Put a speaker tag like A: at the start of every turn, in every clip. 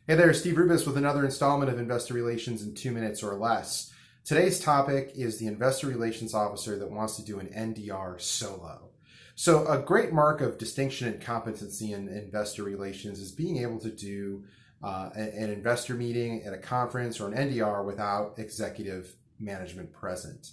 A: Hey there, Steve Rubis with another installment of Investor Relations in 2 minutes or less. Today's topic is the Investor Relations Officer that wants to do an NDR solo. So a great mark of distinction and competency in investor relations is being able to do an investor meeting at a conference or an NDR without executive management present.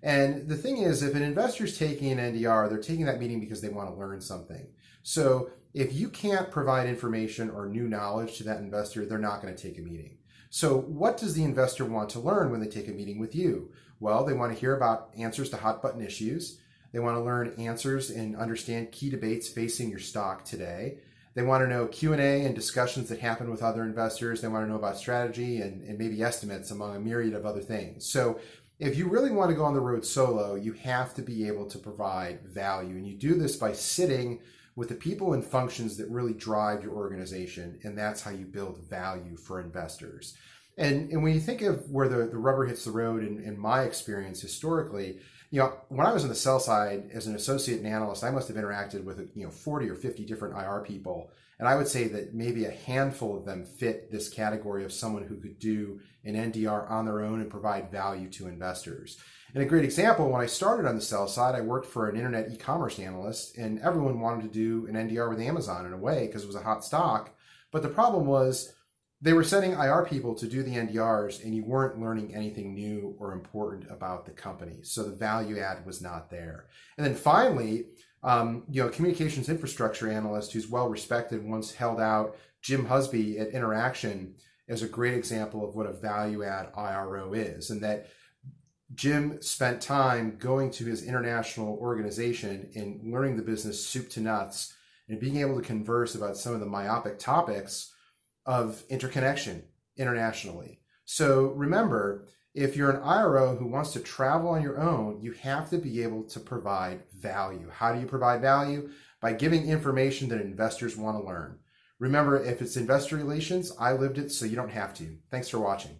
A: And the thing is, if an investor is taking an NDR, they're taking that meeting because they want to learn something. So if you can't provide information or new knowledge to that investor, they're not going to take a meeting. So what does the investor want to learn when they take a meeting with you? Well, they want to hear about answers to hot button issues. They want to learn answers and understand key debates facing your stock today. They want to know Q&A and discussions that happen with other investors. They want to know about strategy and maybe estimates, among a myriad of other things. So if you really want to go on the road solo, you have to be able to provide value. And you do this by sitting with the people and functions that really drive your organization. And that's how you build value for investors. And when you think of where the rubber hits the road, in my experience historically, when I was on the sell side as an associate and analyst, I must have interacted with 40 or 50 different IR people. And I would say that maybe a handful of them fit this category of someone who could do an NDR on their own and provide value to investors. And a great example, when I started on the sell side, I worked for an internet e-commerce analyst, and everyone wanted to do an NDR with Amazon in a way because it was a hot stock. But the problem was they were sending IR people to do the NDRs, and you weren't learning anything new or important about the company. So the value add was not there. And then finally, communications infrastructure analyst who's well respected once held out Jim Husby at Interaction as a great example of what a value add IRO is, and that Jim spent time going to his international organization and learning the business soup to nuts and being able to converse about some of the myopic topics of interconnection internationally. So remember, if you're an IRO who wants to travel on your own, you have to be able to provide value. How do you provide value? By giving information that investors want to learn. Remember, if it's investor relations, I lived it, so you don't have to. Thanks for watching.